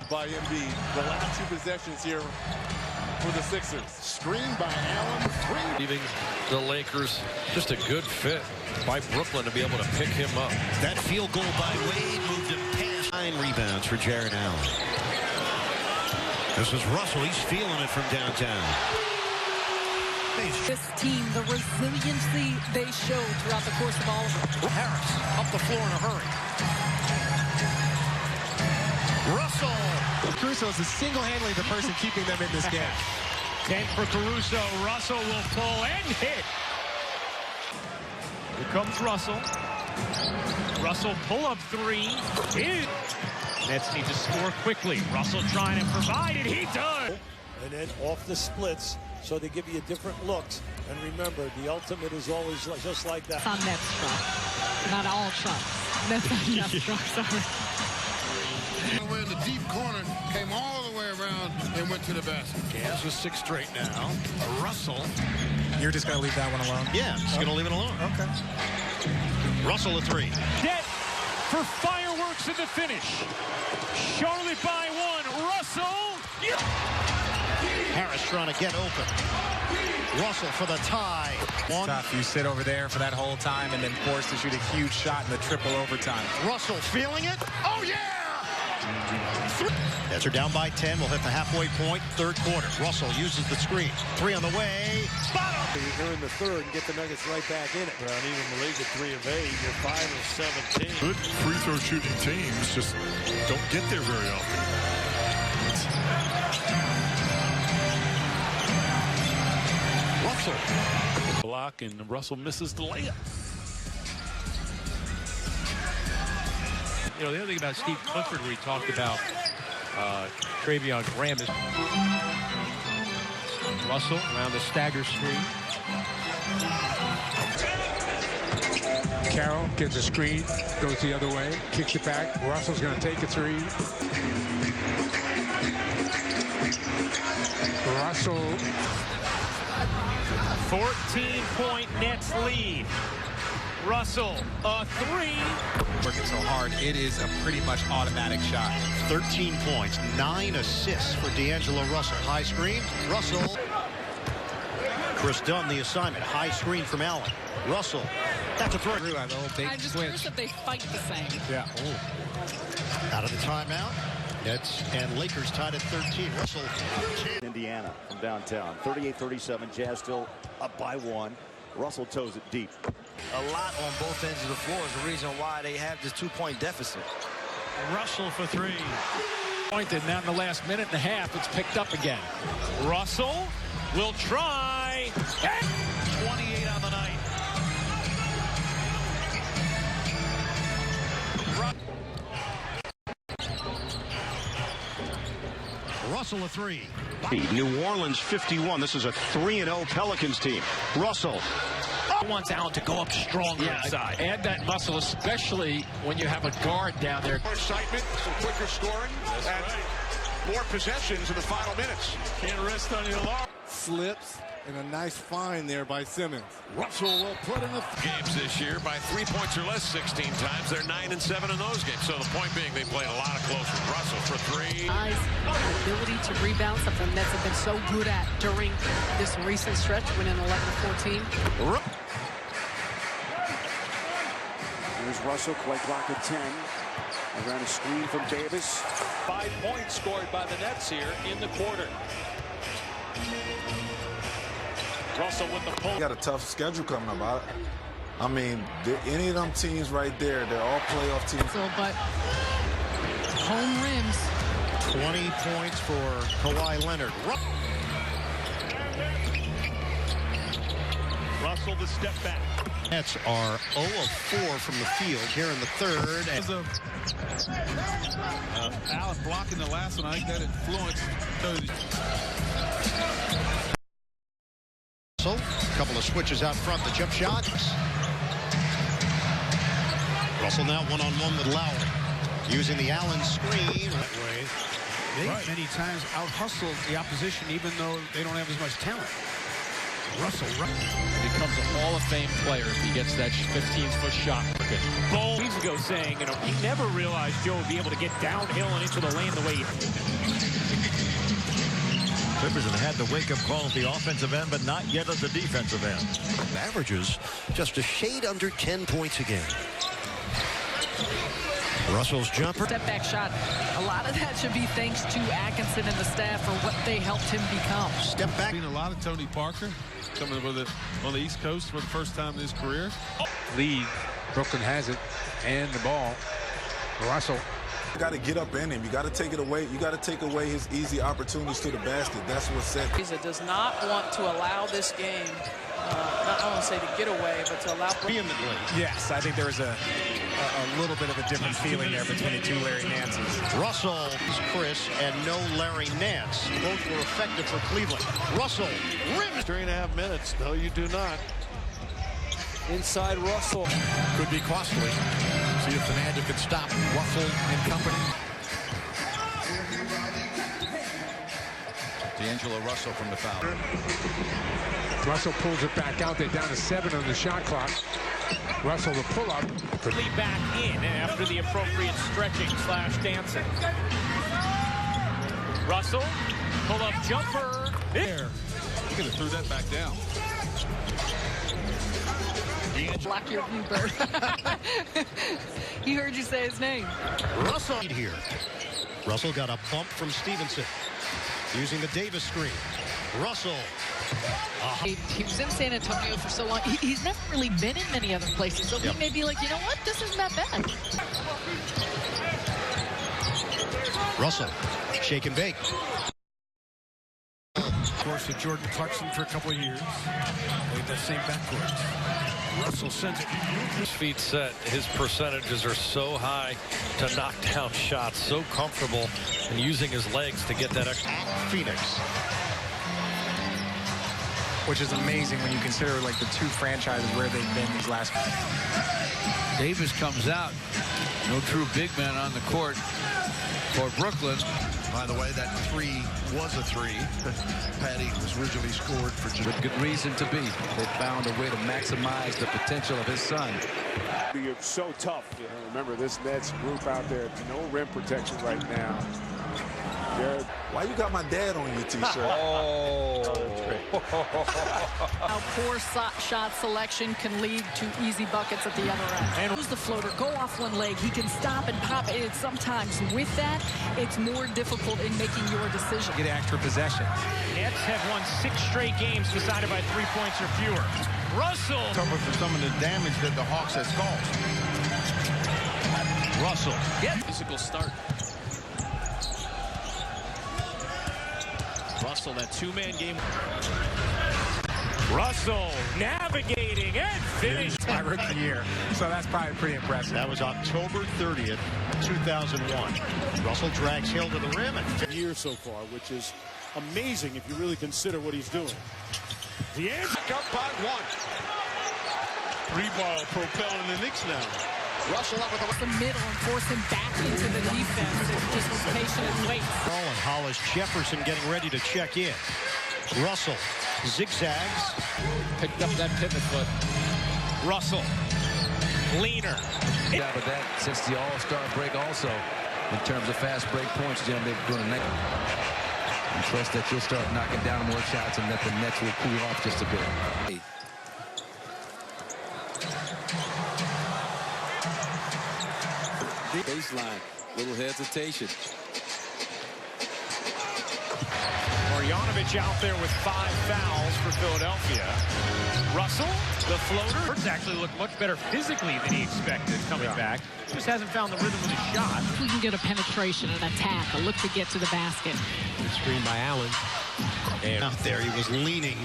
by Embiid. The last 2 possessions here for the Sixers. Screened by Allen. 3. Leaving the Lakers, just a good fit by Brooklyn to be able to pick him up. That field goal by Wade moved him past. 9 rebounds for Jared Allen. This is Russell. He's feeling it from downtown. This team, the resiliency they showed throughout the course of all of it. Harris up the floor in a hurry. Russell. Caruso is single-handedly the person keeping them in this game. 10 for Caruso. Russell will pull and hit. Here comes Russell. Russell pull-up 3. In. Nets need to score quickly. Russell trying to provide it. He does. And then off the splits, so they give you different looks. And remember, the ultimate is always just like that. On Nets truck. Not all trucks. That's not Nets truck, sorry. In the deep corner, came all the way around and went to the basket. Jazz with 6 straight now. Russell. You're just going to leave that one alone? Yeah, just going to leave it alone. Okay. Russell a 3. Net for fireworks in the finish. Charlotte by 1. Russell. Yeah. Harris trying to get open. Russell for the tie. It's tough. You sit over there for that whole time and then forced to shoot a huge shot in the triple overtime. Russell feeling it. Oh, yeah! Nets are down by 10. We'll hit the halfway point. 3rd quarter. Russell uses the screen. 3 on the way. Bottom. Here in the 3rd and get the Nuggets right back in it. Brown, even Malaysia 3 of 8. You're 5 of 17. Good free throw shooting teams just don't get there very often. Russell. Block, and Russell misses the layup. You know, the other thing about Steve Clifford, where he talked about Travion Graham, is Russell around the stagger screen. Carroll gets a screen, goes the other way, kicks it back. Russell's going to take a 3. Russell. 14-point Nets lead. Russell, a 3. Working so hard, it is a pretty much automatic shot. 13 points, 9 assists for DeAngelo Russell. High screen, Russell. Chris Dunn the assignment. High screen from Allen. Russell, that's a throw. I'm just curious if they fight the same. Yeah. Out of the timeout. Nets and Lakers tied at 13. Russell. Indiana from downtown. 38-37. Jazz still up by 1. Russell toes it deep. A lot on both ends of the floor is the reason why they have this 2-point deficit. Russell for 3. Pointed now in the last minute and a half. It's picked up again. Russell will try. 28 on the night. Russell a 3. New Orleans 51. This is a 3-0 Pelicans team. Russell. He wants Allen to go up stronger inside. Add that muscle, especially when you have a guard down there. More excitement, some quicker scoring, and more possessions in the final minutes. Can't rest on your laurels. Slips, and a nice find there by Simmons. Russell will put in the Games this year by 3 points or less 16 times. They're 9 and 7 in those games. So the point being, they played a lot of close with Russell for 3. Ability to rebound, something Nets have been so good at during this recent stretch, winning 11-14. Here's Russell, play clock at 10. Around a screen from Davis. 5 points scored by the Nets here in the quarter. Russell with the pull. Got a tough schedule coming up. I mean, any of them teams right there, they're all playoff teams. So, but home rims. 20 points for Kawhi Leonard. Russell the step back. Nets are 0 of 4 from the field here in the 3rd. Allen blocking the last one. I think that influenced. A couple of switches out front. The jump shot. Russell now one-on-one with Lowry. Using the Allen screen. They many times out-hustled the opposition, even though they don't have as much talent. Russell becomes a Hall of Fame player if he gets that 15-foot shot. Bowl weeks ago saying, you know, he never realized Joe would be able to get downhill and into the lane the way he Clippers have had the wake-up call at the offensive end, but not yet at the defensive end. Averages just a shade under 10 points a game. Russell's jumper. Step back shot. A lot of that should be thanks to Atkinson and the staff for what they helped him become. Step back. Seen a lot of Tony Parker coming with it on the East Coast for the first time in his career. Lead. Brooklyn has it and the ball. Russell. You got to get up in him. You got to take it away. You got to take away his easy opportunities to the basket. That's what set. He does not want to allow this game, not I want to say to get away, but to allow vehemently. Yes, I think there was a little bit of a different feeling there between the two Larry Nances. Russell, Chris, and no Larry Nance. Both were effective for Cleveland. Russell rims. 3.5 minutes. No, you do not. Inside Russell. Could be costly. See if Fernando can stop Russell and company. DeAngelo Russell from the foul. Russell pulls it back out. They're down to 7 on the shot clock. Russell the pull-up. back in after the appropriate stretching / dancing. Russell, pull-up jumper. There. He could have threw that back down. Block your view, Bird. He heard you say his name. Russell here. Russell got a bump from Stevenson. Using the Davis screen. Russell. He was in San Antonio for so long. He's never really been in many other places. So he may be like, you know what? This isn't that bad. Russell. Shake and bake. Of course, with Jordan Clarkson for a couple of years. With that same backcourt. Russell sends it. His feet set. His percentages are so high to knock down shots. So comfortable and using his legs to get that extra. Phoenix. Which is amazing when you consider like the two franchises where they've been these last. Davis comes out. No true big man on the court for Brooklyn. By the way, that 3 was a 3. Patty was originally scored for with good reason to be. They found a way to maximize the potential of his son. It's so tough. You know, remember this Nets group out there, no rim protection right now. Why you got my dad on your t-shirt? How poor shot selection can lead to easy buckets at the other end. And use the floater, go off one leg. He can stop and pop it. Sometimes with that, it's more difficult in making your decision. Get extra possessions. Nets have won 6 straight games decided by 3 points or fewer. Russell. Cover for some of the damage that the Hawks has caused. Russell. Physical start. Russell, that 2-man game. Russell navigating and finished. My rookie year. So that's probably pretty impressive. That was October 30th, 2001. Russell drags Hill to the rim. And year so far, which is amazing if you really consider what he's doing. DeAngelo up by 1. 3-ball propelling the Knicks now. Russell up with the middle and force him back into the defense. And just was patient and wait. And Hollis Jefferson getting ready to check in. Russell zigzags. Picked up that pivot foot. Russell. Leaner. Yeah, but that since the All-Star break also, in terms of fast break points, Jim, they're doing a night. I trust that you'll start knocking down more shots and that the Nets will cool off just a bit. Baseline, little hesitation. Marjanovic out there with 5 fouls for Philadelphia. Russell, the floater. It's actually looked much better physically than he expected coming back. Just hasn't found the rhythm of the shot. We can get a penetration, an attack, a look to get to the basket. Good screen by Allen. And out there, he was leaning,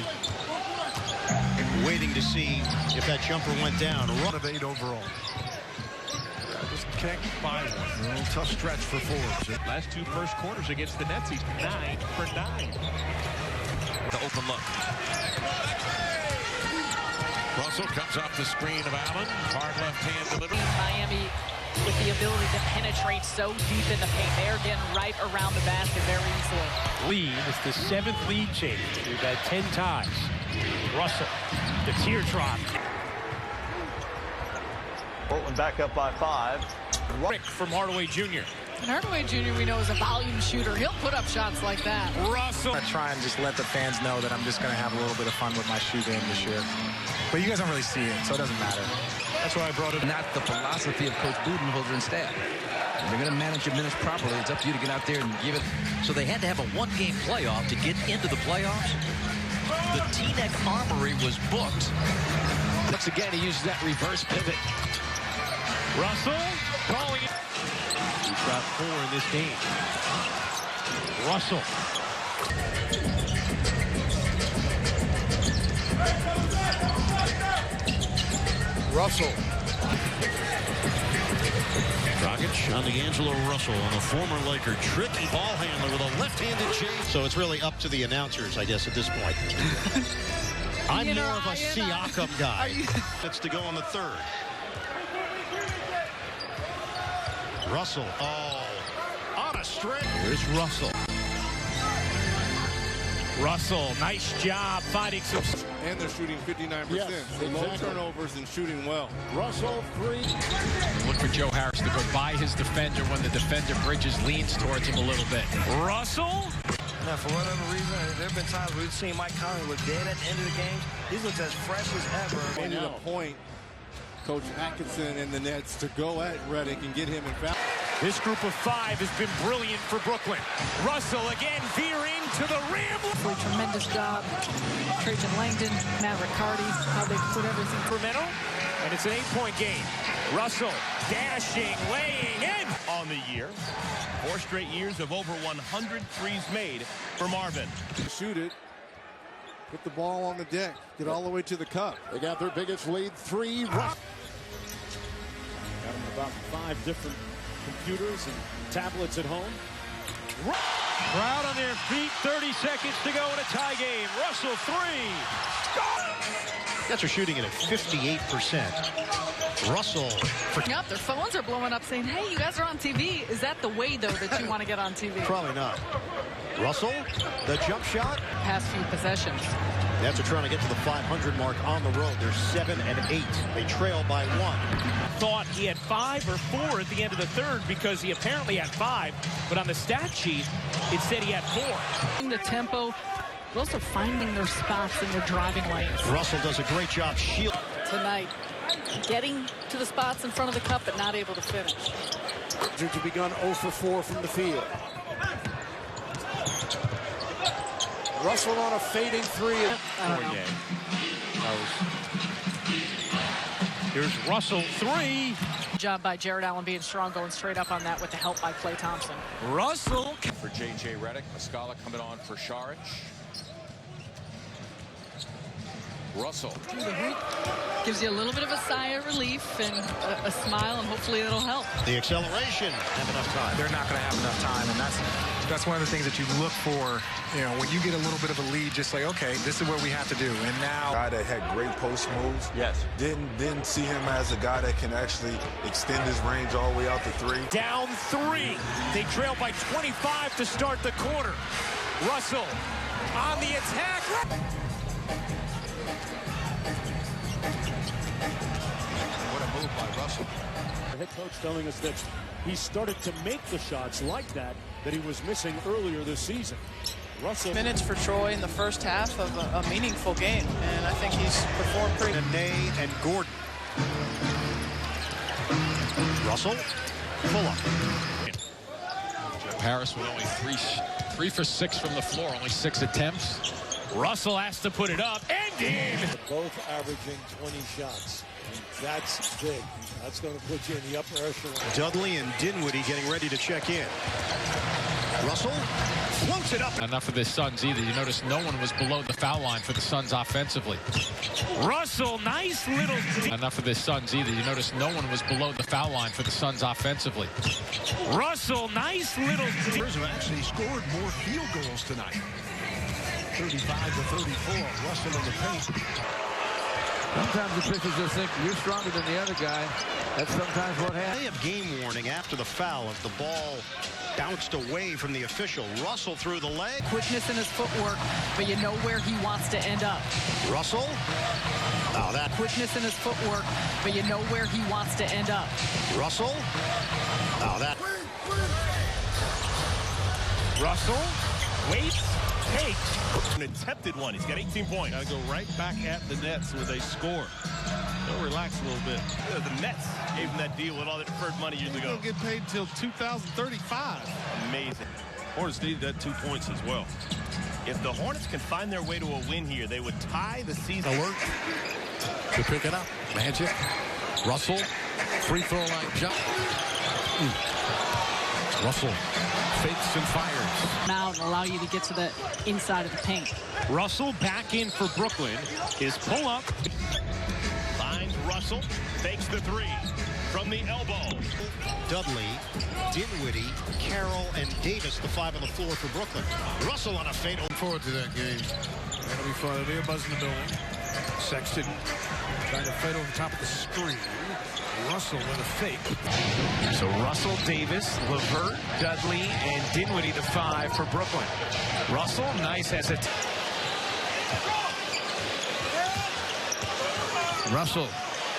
waiting to see if that jumper went down. Run of 8 overall. Can't buy one. A little tough stretch for Forbes. Last 2 first quarters against the Nets, he's 9 for 9. The open look. Russell comes off the screen of Allen. Hard left hand delivery. Miami with the ability to penetrate so deep in the paint. They're getting right around the basket very easily. Lead is the 7th lead change. We've had 10 ties. Russell, the teardrop. Portland back up by 5. Rick from Hardaway Jr. And Hardaway Jr. we know is a volume shooter. He'll put up shots like that. Russell. I try and just let the fans know that I'm just going to have a little bit of fun with my shoe game this year. But you guys don't really see it, so it doesn't matter. That's why I brought it. Not the philosophy of Coach Budenholzer and staff. If you're going to manage your minutes properly, it's up to you to get out there and give it. So they had to have a one-game playoff to get into the playoffs. The T-neck armory was booked. Once again, he uses that reverse pivot. Russell calling it. He's got 4 in this game. Russell. Russell. Dragic on DeAngelo Russell on a former Laker. Tricky ball handler with a left-handed change. So it's really up to the announcers, I guess, at this point. I'm more of a Siakam guy. It's to go on the 3rd. Russell, on a string. Here's Russell. Russell, nice job finding some. And they're shooting 59%. Yes, so low exactly. turnovers and shooting well. Russell, 3. Look for Joe Harris to go by his defender when the defender bridges, leans towards him a little bit. Russell. Now, for whatever reason, there have been times we've seen Mike Conley look dead at the end of the game. He looks as fresh as ever. Made it a point, Coach Atkinson and the Nets, to go at Redick and get him in foul. This group of 5 has been brilliant for Brooklyn. Russell again veering to the rim. Tremendous job. Trajan Langdon, Matt Riccardi, how they put everything. Sacramento, and it's an 8-point game. Russell dashing, laying in. On the year, 4 straight years of over 100 threes made for Marvin. Shoot it. Put the ball on the deck. Get all the way to the cup. They got their biggest lead, 3. Got them about 5 different computers and tablets at home. Crowd on their feet, 30 seconds to go in a tie game. Russell 3. Nets are shooting it at 58%. Russell. Yep, their phones are blowing up saying, hey, you guys are on TV. Is that the way, though, that you want to get on TV? Probably not. Russell, the jump shot. Past few possessions. Nets are trying to get to the 500 mark on the road. They're 7 and 8. They trail by 1. Thought he had 5 or 4 at the end of the 3rd because he apparently had 5, but on the stat sheet it said he had 4. The tempo, but also finding their spots in their driving lanes. Russell does a great job shielding tonight, getting to the spots in front of the cup but not able to finish. To be gone 0 for 4 from the field. Russell on a fading 3. Here's Russell 3. Job by Jared Allen being strong, going straight up on that with the help by Klay Thompson. Russell. For J.J. Redick, Muscala coming on for Šarić. Russell. Gives you a little bit of a sigh of relief and a smile, and hopefully it'll help. The acceleration. Have enough time. They're not going to have enough time, and that's one of the things that you look for. You know, when you get a little bit of a lead, just like, okay, this is what we have to do. And now, guy that had great post moves. Yes. Didn't see him as a guy that can actually extend his range all the way out to 3. Down 3. They trail by 25 to start the quarter. Russell on the attack. What a move by Russell. The head coach telling us that he started to make the shots like that he was missing earlier this season. Russell. Minutes for Troy in the first half of a meaningful game, and I think he's performed pretty. Nene and Gordon. Russell. Fuller. Harris with only 3 for 6 from the floor, only 6 attempts. Russell has to put it up and in. Both averaging 20 shots. That's big. That's going to put you in the upper echelon. Dudley and Dinwiddie getting ready to check in. Russell floats it up. Enough of the Suns either. You notice no one was below the foul line for the Suns offensively. Russell, nice little. Enough of the Suns either. You notice no one was below the foul line for the Suns offensively. Russell, nice little. Spurs have actually scored more field goals tonight. 35-34. Russell in the paint. Sometimes the pitchers just think you're stronger than the other guy. That's sometimes what happens. They have game warning after the foul as the ball Bounced away from the official. Russell through the leg. Quickness in his footwork, but you know where he wants to end up. Russell. Oh, that. Quickness in his footwork, but you know where he wants to end up. Russell. Oh, that. Russell waits, takes. An attempted one. He's got 18 points. Got to go right back at the Nets where they score. They'll relax a little bit. The Nets gave him that deal with all that deferred money years ago. They'll get paid until 2035. Amazing. Hornets needed that 2 points as well. If the Hornets can find their way to a win here, they would tie the season. Alert to pick it up. Magic. Russell. Free throw line jump. Russell fakes and fires. Now and allow you to get to the inside of the paint. Russell back in for Brooklyn. His pull up. Finds Russell. Fakes the three from the elbow. Dudley, Dinwiddie, Carroll, and Davis, the five on the floor for Brooklyn. Russell on a fatal. Looking forward to that game. That'll be fun. There'll be a buzz in the building. Sexton trying to fight over the top of the screen. Russell with a fake. So Russell, Davis, LeVert, Dudley, and Dinwiddie, the five for Brooklyn. Russell, nice as a... Russell,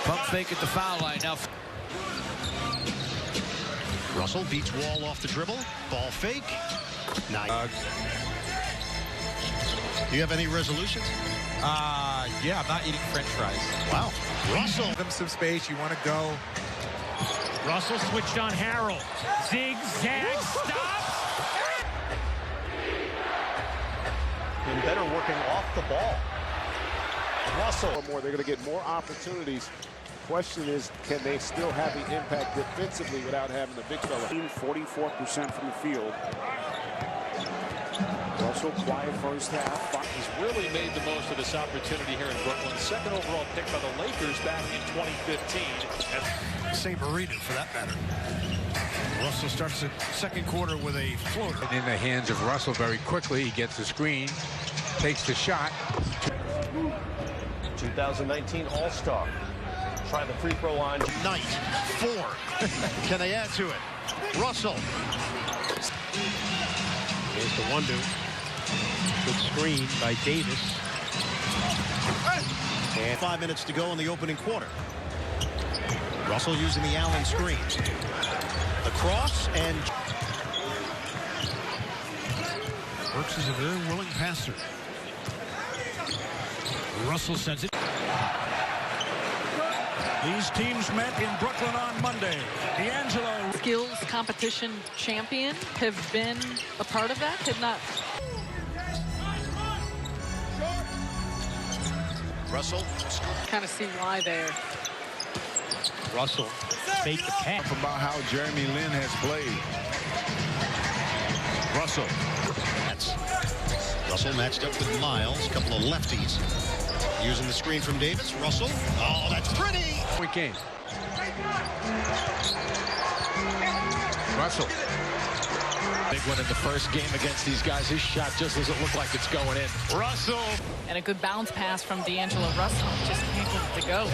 pump fake at the foul line. Now Russell beats Wall off the dribble. Ball fake. Nice. Do you have any resolutions? Yeah, I'm not eating French fries. Wow. Russell. Give him some space. You want to go. Russell switched on Harrell. Zigzag, stops. Been better working off the ball. Russell. They're going to get more opportunities. Question is, can they still have the impact defensively without having the big fella? 44% from the field. Russell quiet first half. He's really made the most of this opportunity here in Brooklyn. Second overall pick by the Lakers back in 2015. St. Marino, for that matter. Russell starts the second quarter with a floater. And in the hands of Russell very quickly. He gets the screen, takes the shot. 2019 All-Star. Try the free throw line. Knight, 4. Can they add to it? Russell. Here's the 1-2. Good screen by Davis. And 5 minutes to go in the opening quarter. Russell using the Allen screen. The cross and... Burks is a very willing passer. Russell sends it. These teams met in Brooklyn on Monday. DeAngelo. Skills competition champion have been a part of that. Have not. Russell. Kind of see why there. Russell fake the pass. About how Jeremy Lin has played. Russell. Russell matched up with Miles. A couple of lefties. Using the screen from Davis. Russell. Oh, that's pretty. Point game. Russell. Big one in the first game against these guys. His shot just doesn't look like it's going in. Russell. And a good bounce pass from DeAngelo Russell. Just can't get it to go.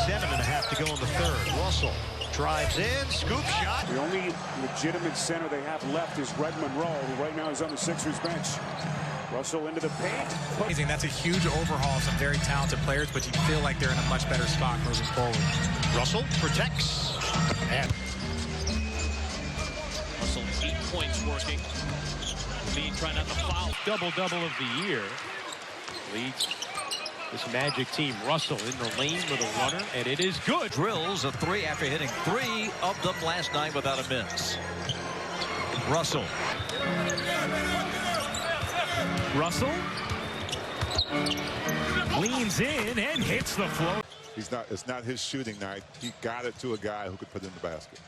7.5 to go in the third. Russell drives in. Scoop shot. The only legitimate center they have left is Red Monroe, who right now is on the Sixers bench. Russell into the paint. Amazing. That's a huge overhaul of some very talented players, but you feel like they're in a much better spot moving forward. Russell protects. And Russell 8 points working. Lee trying not to foul. Double-double of the year. Leads this Magic team. Russell in the lane with a runner, and it is good. drills a three after hitting 3 of them last night without a miss. Russell. Russell leans in and hits the floor. It's not his shooting night. He got it to a guy who could put it in the basket.